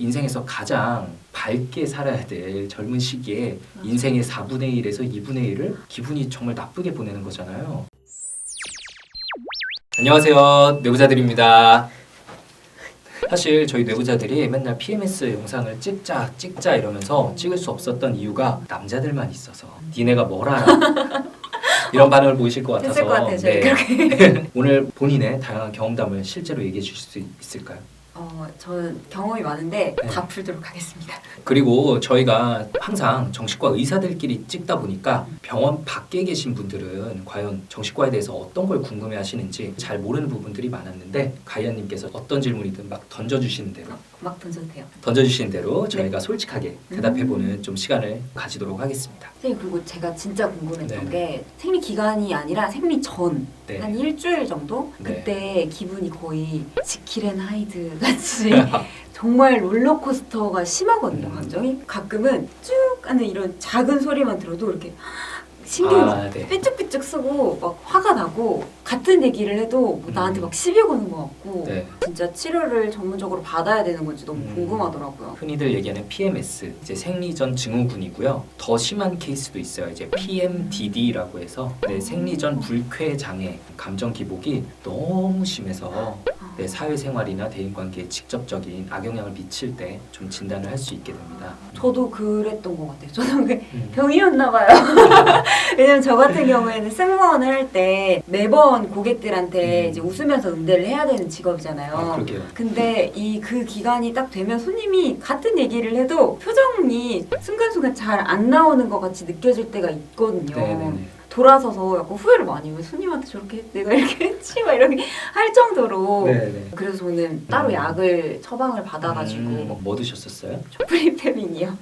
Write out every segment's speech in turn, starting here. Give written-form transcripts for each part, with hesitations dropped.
인생에서 가장 밝게 살아야 될 젊은 시기에 인생의 4분의 1에서 2분의 1을 기분이 정말 나쁘게 보내는 거잖아요. 안녕하세요, 뇌부자들입니다. 사실 저희 뇌부자들이 맨날 PMS 영상을 찍자 이러면서 찍을 수 없었던 이유가 남자들만 있어서 니네가 뭘 알아? 이런 반응을 보이실 것 같아서 됐을 것 같아요, 그렇게. 오늘 본인의 다양한 경험담을 실제로 얘기해 주실 수 있을까요? 저는 경험이 많은데 네. 다 풀도록 하겠습니다. 그리고 저희가 항상 정신과 의사들끼리 찍다 보니까 병원 밖에 계신 분들은 과연 정신과에 대해서 어떤 걸 궁금해 하시는지 잘 모르는 부분들이 많았는데 가희연님께서 어떤 질문이든 막 던져주시는 대로 저희가 솔직하게 대답해보는 좀 시간을 가지도록 하겠습니다. 선생님, 그리고 제가 진짜 궁금했던 네. 게 생리 기간이 아니라 생리 전 네. 한 일주일 정도? 네. 그때 기분이 거의 지킬 앤 하이드 같이 정말 롤러코스터가 심하거든요, 감정이. 가끔은 쭉 하는 이런 작은 소리만 들어도 이렇게 신경이 막 네. 삐쭉삐쭉 쓰고 막 화가 나고 같은 얘기를 해도 뭐 나한테 막 시비 거는 것 같고 네. 진짜 치료를 전문적으로 받아야 되는 건지 너무 궁금하더라고요. 흔히들 얘기하는 PMS, 이제 생리전 증후군이고요. 더 심한 케이스도 있어요. 이제 PMDD라고 해서 생리전 불쾌 장애, 감정 기복이 너무 심해서 사회생활이나 대인관계에 직접적인 악영향을 미칠 때 좀 진단을 할 수 있게 됩니다. 저도 그랬던 것 같아요. 저도 병이었나 봐요. 왜냐면 저 같은 경우에는 승무원을 할 때 매번 고객들한테 이제 웃으면서 응대를 해야 되는 직업이잖아요. 그러게요. 근데 그 기간이 딱 되면 손님이 같은 얘기를 해도 표정이 순간순간 잘 안 나오는 것 같이 느껴질 때가 있거든요. 네네네. 돌아서서 약간 후회를 많이 해요. 손님한테 저렇게 내가 이렇게 했지? 막 이렇게 할 정도로. 네네. 그래서 저는 따로 약을 처방을 받아가지고 뭐 드셨었어요? 프리페민이요.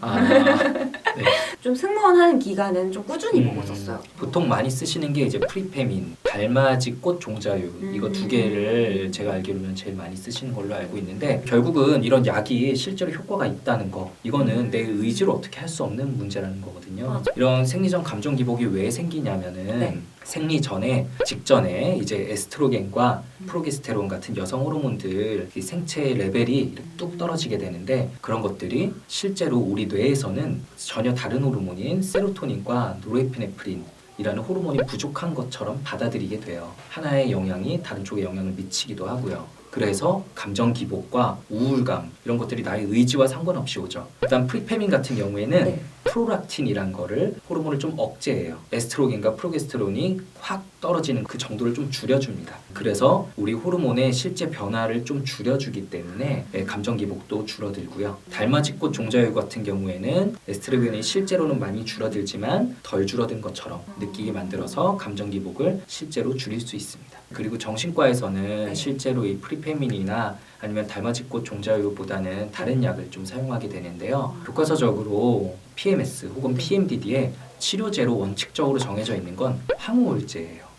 네. 좀 승무원 하는 기간은 좀 꾸준히 먹었었어요. 보통 많이 쓰시는 게 이제 프리페민, 달맞이 꽃 종자유 이거 두 개를 제가 알기로는 제일 많이 쓰시는 걸로 알고 있는데 결국은 이런 약이 실제로 효과가 있다는 거 이거는 내 의지로 어떻게 할 수 없는 문제라는 거거든요. 맞아. 이런 생리전 감정 기복이 왜 생기냐면은 생리 전에 직전에 이제 에스트로겐과 프로게스테론 같은 여성 호르몬들 이 생체 레벨이 뚝 떨어지게 되는데 그런 것들이 실제로 우리 뇌에서는 전혀 다른 호르몬인 세로토닌과 노르에피네프린 이라는 호르몬이 부족한 것처럼 받아들이게 돼요. 하나의 영향이 다른 쪽에 영향을 미치기도 하고요. 그래서 감정 기복과 우울감 이런 것들이 나의 의지와 상관없이 오죠. 일단 프리페민 같은 경우에는 프로락틴이란 거를 호르몬을 좀 억제해요. 에스트로겐과 프로게스테론이 확 떨어지는 그 정도를 좀 줄여줍니다. 그래서 우리 호르몬의 실제 변화를 좀 줄여주기 때문에 감정 기복도 줄어들고요. 달맞이꽃 종자유 같은 경우에는 에스트로겐이 실제로는 많이 줄어들지만 덜 줄어든 것처럼 느끼게 만들어서 감정 기복을 실제로 줄일 수 있습니다. 그리고 정신과에서는 실제로 이 프리페민이나 아니면 달맞이꽃 종자유보다는 다른 약을 좀 사용하게 되는데요. 교과서적으로 PMS 혹은 PMDD의 치료제로 원칙적으로 정해져 있는 건 항우울제예요.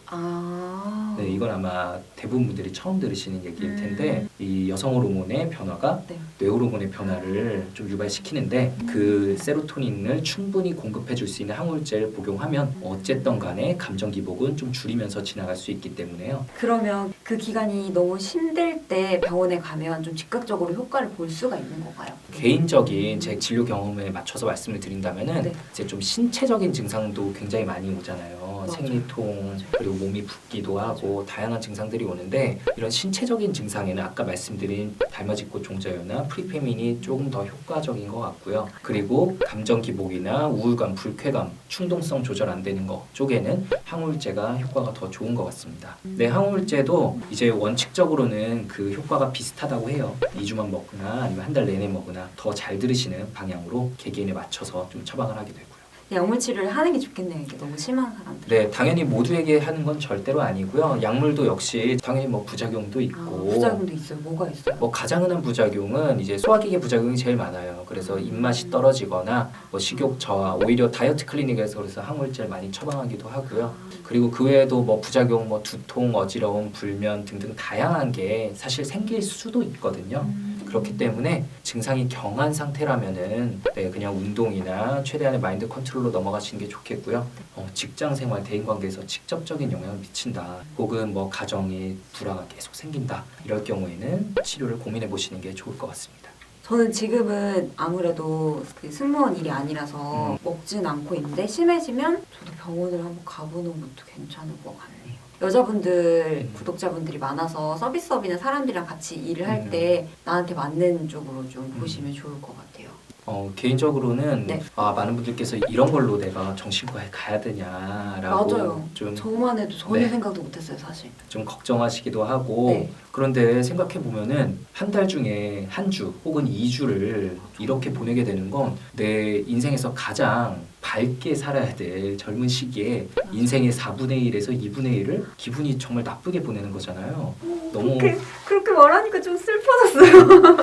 네, 이건 아마 대부분 분들이 처음 들으시는 얘기일 텐데 이 여성 호르몬의 변화가 뇌 호르몬의 변화를 좀 유발시키는데 그 세로토닌을 충분히 공급해 줄 수 있는 항우울제를 복용하면 어쨌든 간에 감정 기복은 좀 줄이면서 지나갈 수 있기 때문에요. 그러면 그 기간이 너무 힘들 때 병원에 가면 좀 즉각적으로 효과를 볼 수가 있는 건가요? 개인적인 제 진료 경험에 맞춰서 말씀을 드린다면은 이제 좀 신체적인 증상도 굉장히 많이 오잖아요. 생리통 그리고 몸이 붓기도 하고 다양한 증상들이 오는데 이런 신체적인 증상에는 아까 말씀드린 달맞이꽃 종자유나 프리페민이 조금 더 효과적인 것 같고요. 그리고 감정 기복이나 우울감, 불쾌감, 충동성 조절 안 되는 거 쪽에는 항우울제가 효과가 더 좋은 것 같습니다. 네, 항우울제도 이제 원칙적으로는 그 효과가 비슷하다고 해요. 2주만 먹거나 아니면 한 달 내내 먹거나 더 잘 들으시는 방향으로 개개인에 맞춰서 좀 처방을 하게 되고요. 약물 치료를 하는 게 좋겠네요. 이게 너무 심한 사람들. 네, 당연히 모두에게 하는 건 절대로 아니고요. 약물도 역시 당연히 뭐 부작용도 있고. 부작용도 있어요. 뭐가 있어요? 뭐 가장 흔한 부작용은 이제 소화기계 부작용이 제일 많아요. 그래서 입맛이 떨어지거나 뭐 식욕 저하, 오히려 다이어트 클리닉에서 그래서 항우울제를 많이 처방하기도 하고요. 그리고 그 외에도 뭐 부작용, 뭐 두통, 어지러움, 불면 등등 다양한 게 사실 생길 수도 있거든요. 그렇기 때문에 증상이 경한 상태라면은 그냥 운동이나 최대한의 마인드 컨트롤로 넘어가시는 게 좋겠고요. 직장 생활, 대인관계에서 직접적인 영향을 미친다. 혹은 뭐 가정에 불화가 계속 생긴다. 이럴 경우에는 치료를 고민해 보시는 게 좋을 것 같습니다. 저는 지금은 아무래도 그 승무원 일이 아니라서 먹진 않고 있는데 심해지면 저도 병원을 한번 가보는 것도 괜찮을 것 같네요. 여자분들 구독자분들이 많아서 서비스업이나 사람들이랑 같이 일을 할 때 나한테 맞는 쪽으로 좀 보시면 좋을 것 같아요. 개인적으로는 네. 많은 분들께서 이런 걸로 내가 정신과에 가야 되냐라고 맞아요. 좀 저만 해도 전혀 네. 생각도 못했어요, 사실. 좀 걱정하시기도 하고 네. 그런데 생각해 보면은 한 달 중에 한 주 혹은 2주를 이렇게 보내게 되는 건 내 인생에서 가장 밝게 살아야 될 젊은 시기에 인생의 4분의 1에서 2분의 1을 기분이 정말 나쁘게 보내는 거잖아요. 너무 그렇게 말하니까 좀 슬퍼졌어요.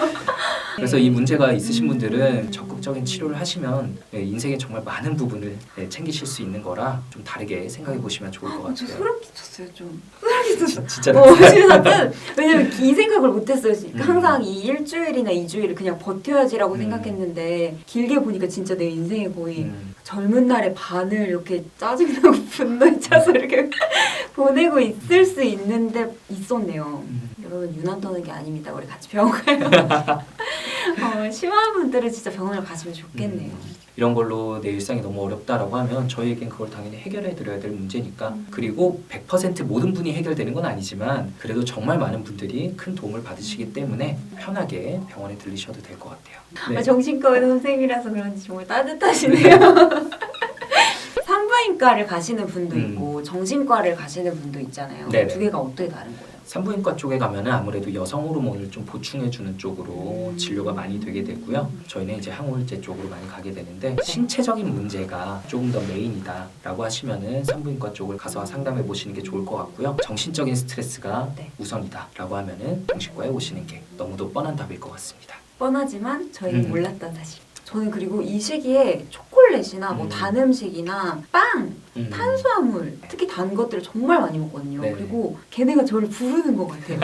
그래서 이 문제가 있으신 분들은 적극적인 치료를 하시면 인생의 정말 많은 부분을 챙기실 수 있는 거라 좀 다르게 생각해 보시면 좋을 것 저 같아요. 소름 끼쳤어요, 좀. 소름 끼쳤어요. 진짜 진짜 왜냐면 이 생각을 못했어요. 항상 이 일주일이나 2주일을 그냥 버텨야지라고 생각했는데 길게 보니까 진짜 내 인생에 거의 젊은 날의 반을 이렇게 짜증나고 분노에 차서 이렇게 보내고 있을 수 있는데 있었네요. 여러분 유난 떠는 게 아닙니다. 우리 같이 병원 가요. 심한 분들은 진짜 병원을 가시면 좋겠네요. 이런 걸로 내 일상이 너무 어렵다라고 하면 저희에겐 그걸 당연히 해결해 드려야 될 문제니까 그리고 100% 모든 분이 해결되는 건 아니지만 그래도 정말 많은 분들이 큰 도움을 받으시기 때문에 편하게 병원에 들리셔도 될 것 같아요. 네. 정신과 의사 선생님이라서 그런지 정말 따뜻하시네요. 산부인과를 가시는 분도 있고 정신과를 가시는 분도 있잖아요. 네네. 두 개가 어떻게 다른 거예요? 산부인과 쪽에 가면은 아무래도 여성 호르몬을 좀 보충해주는 쪽으로 진료가 많이 되게 되고요. 저희는 이제 항우울제 쪽으로 많이 가게 되는데 신체적인 문제가 조금 더 메인이다라고 하시면은 산부인과 쪽을 가서 상담해 보시는 게 좋을 것 같고요. 정신적인 스트레스가 우선이다라고 하면은 정신과에 오시는 게 너무도 뻔한 답일 것 같습니다. 뻔하지만 저희는 몰랐던 사실. 저는 그리고 이 시기에 초콜릿이나 뭐 단 음식이나 빵, 탄수화물, 특히 단 것들을 정말 많이 먹거든요. 네. 그리고 걔네가 저를 부르는 것 같아요.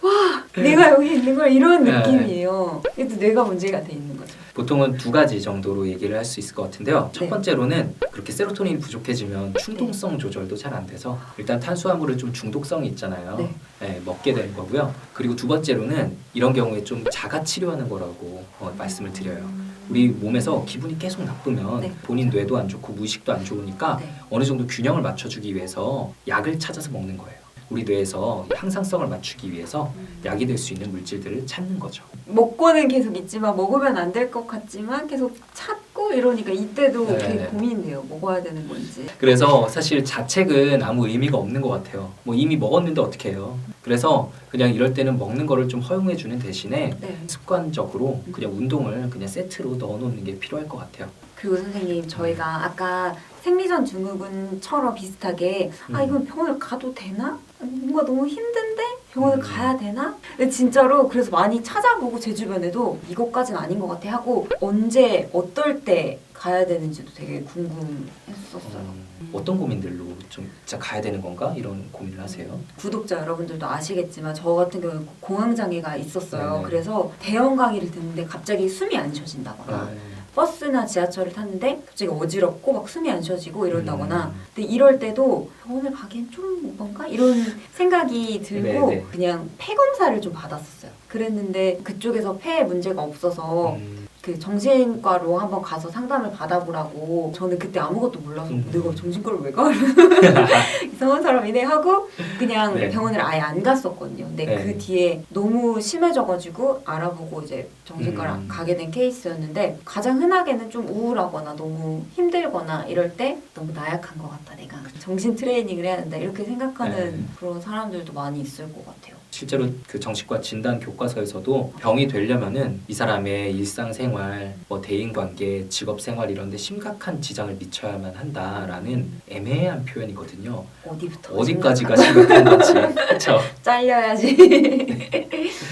와, 내가 여기 있는 걸 이런 느낌이에요. 이것도 뇌가 문제가 돼 있는 거죠. 보통은 두 가지 정도로 얘기를 할 수 있을 것 같은데요. 첫 번째로는 그렇게 세로토닌이 부족해지면 충동성 조절도 잘 안 돼서 일단 탄수화물은 좀 중독성이 있잖아요. 먹게 되는 거고요. 그리고 두 번째로는 이런 경우에 좀 자가 치료하는 거라고 말씀을 드려요. 우리 몸에서 기분이 계속 나쁘면 본인 뇌도 안 좋고 무의식도 안 좋으니까 어느 정도 균형을 맞춰주기 위해서 약을 찾아서 먹는 거예요. 우리 뇌에서 항상성을 맞추기 위해서 약이 될 수 있는 물질들을 찾는 거죠. 먹고는 계속 있지만 먹으면 안 될 것 같지만 계속 찾고 이러니까 이때도 되게 고민돼요. 먹어야 되는 건지. 그래서 사실 자책은 아무 의미가 없는 것 같아요. 뭐 이미 먹었는데 어떻게 해요. 그래서 그냥 이럴 때는 먹는 거를 좀 허용해 주는 대신에 습관적으로 그냥 운동을 그냥 세트로 넣어놓는 게 필요할 것 같아요. 그리고 선생님 저희가 아까 생리전 증후군처럼 비슷하게 이건 병원을 가도 되나? 뭔가 너무 힘든데 병원을 가야 되나? 근데 진짜로 그래서 많이 찾아보고 제 주변에도 이것까지는 아닌 것 같아 하고 언제 어떨 때 가야 되는지도 되게 궁금했었어요. 어떤 고민들로 좀 진짜 가야 되는 건가? 이런 고민을 하세요? 구독자 여러분들도 아시겠지만 저 같은 경우는 공황장애가 있었어요. 그래서 대형 강의를 듣는데 갑자기 숨이 안 쉬어진다거나 버스나 지하철을 탔는데 갑자기 어지럽고 막 숨이 안 쉬어지고 이런다거나 근데 이럴 때도 병원을 가기엔 좀 뭔가 이런 생각이 들고 그냥 폐 검사를 좀 받았었어요. 그랬는데 그쪽에서 폐에 문제가 없어서 그 정신과로 한번 가서 상담을 받아보라고 저는 그때 아무것도 몰라서 내가 정신과를 왜 가? 이상한 사람이네 하고 그냥 병원을 아예 안 갔었거든요. 근데 그 뒤에 너무 심해져가지고 알아보고 이제 정신과를 가게 된 케이스였는데 가장 흔하게는 좀 우울하거나 너무 힘들거나 이럴 때 너무 나약한 것 같다 내가 정신 트레이닝을 해야 된다 이렇게 생각하는 그런 사람들도 많이 있을 것 같아요. 실제로 그 정신과 진단 교과서에서도 병이 되려면은 이 사람의 일상생활, 뭐 대인관계, 직업생활 이런 데 심각한 지장을 미쳐야만 한다라는 애매한 표현이거든요. 어디까지가 심각한 건지. 그렇죠? 잘려야지.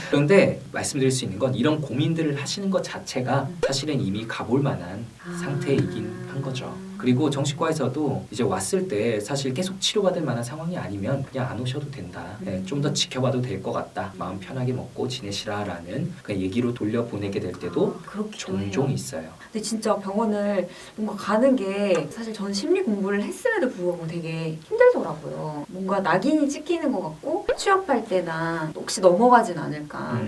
그런데 말씀드릴 수 있는 건 이런 고민들을 하시는 것 자체가 사실은 이미 가볼 만한 상태이긴 한 거죠. 그리고 정신과에서도 이제 왔을 때 사실 계속 치료받을 만한 상황이 아니면 그냥 안 오셔도 된다. 좀 더 지켜봐도 될 것 같다. 마음 편하게 먹고 지내시라라는 그 얘기로 돌려보내게 될 때도 종종 해요. 있어요. 근데 진짜 병원을 뭔가 가는 게 사실 전 심리 공부를 했음에도 불구하고 되게 힘들더라고요. 뭔가 낙인이 찍히는 것 같고 취업할 때나 혹시 넘어가진 않을까.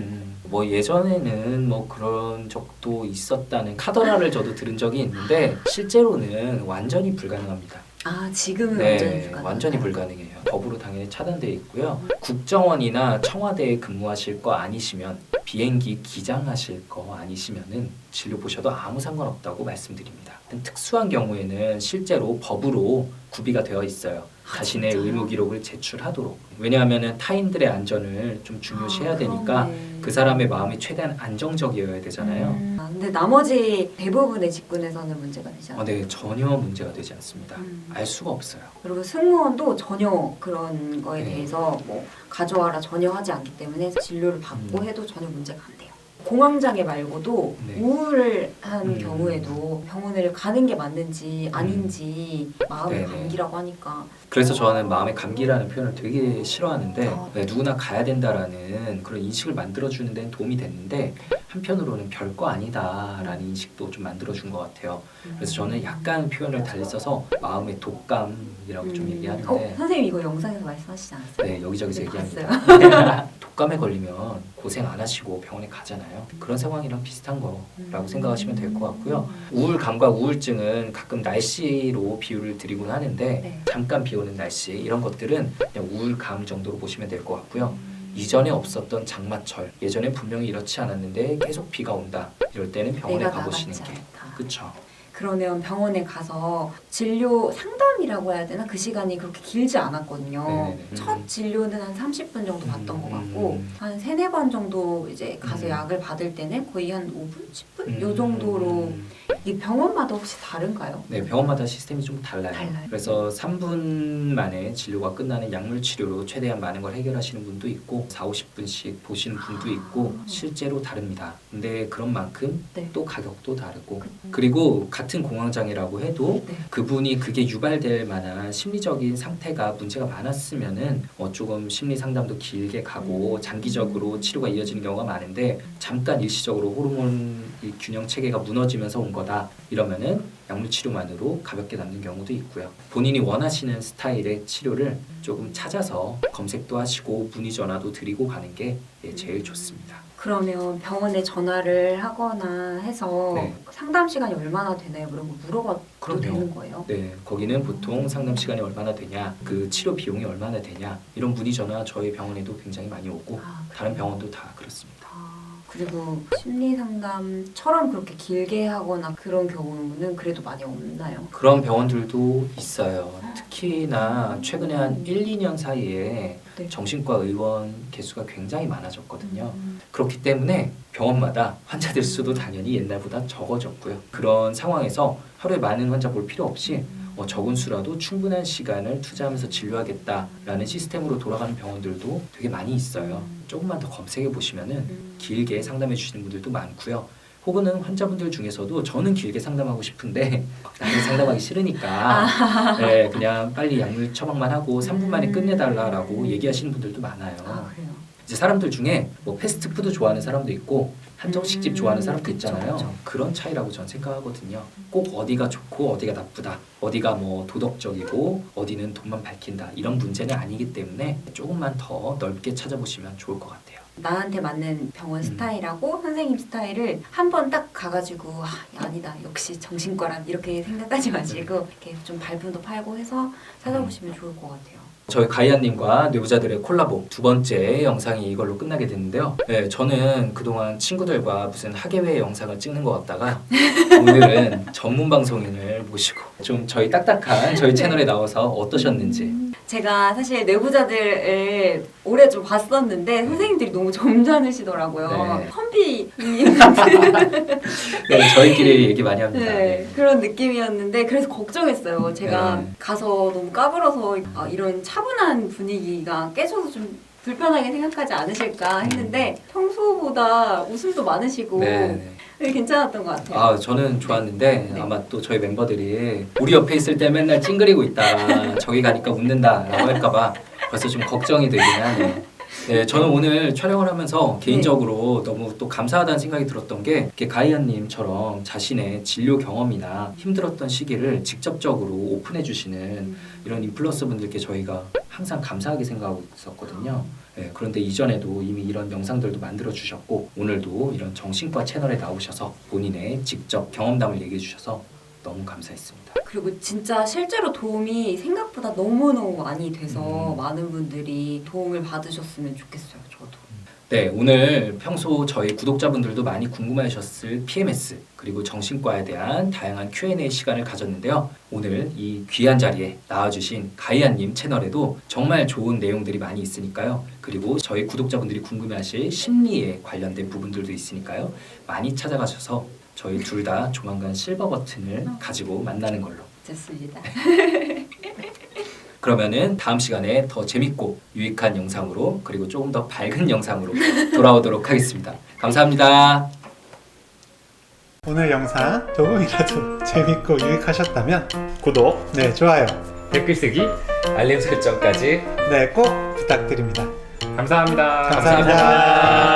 뭐 예전에는 뭐 그런 적도 있었다는 카더라를 저도 들은 적이 있는데 실제로는 완전히 불가능합니다. 아, 지금은 네, 완전히 불가능. 완전히 불가능해요. 법으로 당연히 차단되어 있고요. 국정원이나 청와대에 근무하실 거 아니시면 비행기 기장하실 거 아니시면은 진료 보셔도 아무 상관없다고 말씀드립니다. 특수한 경우에는 실제로 법으로 구비가 되어 있어요. 자신의 진짜요? 의무 기록을 제출하도록. 왜냐하면은 타인들의 안전을 좀 중요시해야 되니까 그러네. 그 사람의 마음이 최대한 안정적이어야 되잖아요. 근데 나머지 대부분의 직군에서는 문제가 되지 않아요. 네, 전혀 문제가 되지 않습니다. 알 수가 없어요. 그리고 승무원도 전혀 그런 거에 네. 대해서 뭐 가져와라 전혀 하지 않기 때문에 진료를 받고 음. 해도 전혀 문제가 안 돼요. 공황장애 말고도 네. 우울한 경우에도 병원을 가는 게 맞는지 아닌지 마음의 네네. 감기라고 하니까 그래서 저는 마음의 감기라는 표현을 되게 싫어하는데 아. 네, 누구나 가야 된다라는 그런 인식을 만들어주는 데는 도움이 됐는데 한편으로는 별거 아니다라는 인식도 좀 만들어준 것 같아요. 그래서 저는 약간 표현을 달리 써서 마음의 독감이라고 좀 얘기하는데 선생님 이거 영상에서 말씀하시지 않았어요? 네, 여기저기서 네, 얘기합니다. 독감에 걸리면 고생 안 하시고 병원에 가잖아요. 그런 상황이랑 비슷한 거라고 생각하시면 될 것 같고요. 우울감과 우울증은 가끔 날씨로 비유를 드리곤 하는데 네. 잠깐 비 오는 날씨 이런 것들은 그냥 우울감 정도로 보시면 될 것 같고요. 이전에 없었던 장마철, 예전에 분명히 이렇지 않았는데 계속 비가 온다. 이럴 때는 병원에 내가 가보시는 나갔지 게 않다. 그렇죠. 그러면 병원에 가서 진료 상담이라고 해야 되나? 그 시간이 그렇게 길지 않았거든요. 네네네. 첫 진료는 한 30분 정도 받던 것 같고 한 3-4번 정도 이제 가서 약을 받을 때는 거의 한 5분? 10분? 요 정도로. 이 병원마다 혹시 다른가요? 네, 병원마다 시스템이 좀 달라요. 달라요. 그래서 3분 만에 진료가 끝나는 약물 치료로 최대한 많은 걸 해결하시는 분도 있고 4-50분씩 보시는 분도 있고 실제로 다릅니다. 근데 그런 만큼 네. 또 가격도 다르고 그리고 같은 공황장애라고 해도 네. 그분이 그게 유발될 만한 심리적인 상태가 문제가 많았으면은 조금 심리 상담도 길게 가고 장기적으로 치료가 이어지는 경우가 많은데 잠깐 일시적으로 호르몬 이 균형 체계가 무너지면서 온 거다 이러면은 약물 치료만으로 가볍게 남는 경우도 있고요. 본인이 원하시는 스타일의 치료를 조금 찾아서 검색도 하시고 문의 전화도 드리고 가는 게 제일 좋습니다. 그러면 병원에 전화를 하거나 해서 네. 상담 시간이 얼마나 되나요? 그런 거 물어봐도 그럼요. 되는 거예요? 네, 거기는 보통 상담 시간이 얼마나 되냐, 그 치료 비용이 얼마나 되냐 이런 문의 전화 저희 병원에도 굉장히 많이 오고 다른 병원도 다 그렇습니다. 그리고 심리 상담처럼 그렇게 길게 하거나 그런 경우는 그래도 많이 없나요? 그런 병원들도 있어요. 특히나 최근에 한 1-2년 사이에 네. 정신과 의원 개수가 굉장히 많아졌거든요. 그렇기 때문에 병원마다 환자들 수도 당연히 옛날보다 적어졌고요. 그런 상황에서 하루에 많은 환자 볼 필요 없이 적은 수라도 충분한 시간을 투자하면서 진료하겠다라는 시스템으로 돌아가는 병원들도 되게 많이 있어요. 조금만 더 검색해 보시면은 길게 상담해 주시는 분들도 많고요. 혹은 환자분들 중에서도 저는 길게 상담하고 싶은데 나는 상담하기 싫으니까 네, 그냥 빨리 약물 처방만 하고 3분 만에 끝내달라라고 얘기하시는 분들도 많아요. 그래요? 이제 사람들 중에 뭐 패스트푸드 좋아하는 사람도 있고 한정식집 좋아하는 사람도 그쵸, 있잖아요. 그쵸. 그런 차이라고 저는 생각하거든요. 꼭 어디가 좋고 어디가 나쁘다, 어디가 뭐 도덕적이고 어디는 돈만 밝힌다 이런 문제는 아니기 때문에 조금만 더 넓게 찾아보시면 좋을 것 같아요. 나한테 맞는 병원 스타일하고 선생님 스타일을 한 번 딱 가가지고 아니다 역시 정신과란 이렇게 생각하지 마시고 이렇게 좀 발품도 팔고 해서 찾아보시면 좋을 것 같아요. 저희 가이아님과 뇌부자들의 콜라보 2번째 영상이 이걸로 끝나게 됐는데요. 네, 저는 그동안 친구들과 무슨 학예회 영상을 찍는 것 같다가 오늘은 전문 방송인을 모시고 좀 저희 딱딱한 저희 채널에 나와서 어떠셨는지. 제가 사실 뇌부자들을 올해 좀 봤었는데 선생님들이 너무 점잖으시더라고요. 네. 선비님 네, 저희끼리 얘기 많이 합니다. 네, 그런 느낌이었는데 그래서 걱정했어요. 제가 네. 가서 너무 까불어서 이런 차분한 분위기가 깨져서 좀 불편하게 생각하지 않으실까 했는데 평소보다 웃음도 많으시고 네. 괜찮았던 것 같아요. 저는 좋았는데 네. 아마 또 저희 멤버들이 우리 옆에 있을 때 맨날 찡그리고 있다. 저기 가니까 웃는다라고 할까봐 벌써 좀 걱정이 되긴 하네요. 네, 저는 오늘 촬영을 하면서 개인적으로 너무 또 감사하다는 생각이 들었던 게 이렇게 가이아님처럼 자신의 진료 경험이나 힘들었던 시기를 직접적으로 오픈해 주시는 이런 인플루언서 분들께 저희가 항상 감사하게 생각하고 있었거든요. 네, 그런데 이전에도 이미 이런 영상들도 만들어 주셨고 오늘도 이런 정신과 채널에 나오셔서 본인의 직접 경험담을 얘기해 주셔서 너무 감사했습니다. 그리고 진짜 실제로 도움이 생각보다 너무너무 많이 돼서 많은 분들이 도움을 받으셨으면 좋겠어요. 저도. 네, 오늘 평소 저희 구독자분들도 많이 궁금해하셨을 PMS 그리고 정신과에 대한 다양한 Q&A 시간을 가졌는데요. 오늘 이 귀한 자리에 나와주신 가이아님 채널에도 정말 좋은 내용들이 많이 있으니까요. 그리고 저희 구독자분들이 궁금해하실 심리에 관련된 부분들도 있으니까요. 많이 찾아가셔서 저희 둘 다 조만간 실버 버튼을 가지고 만나는 걸로. 좋습니다. 그러면은 다음 시간에 더 재밌고 유익한 영상으로 그리고 조금 더 밝은 영상으로 돌아오도록 하겠습니다. 감사합니다. 오늘 영상 조금이라도 재밌고 유익하셨다면 구독, 네, 좋아요. 댓글 쓰기 알림 설정까지 네, 꼭 부탁드립니다. 감사합니다. 감사합니다.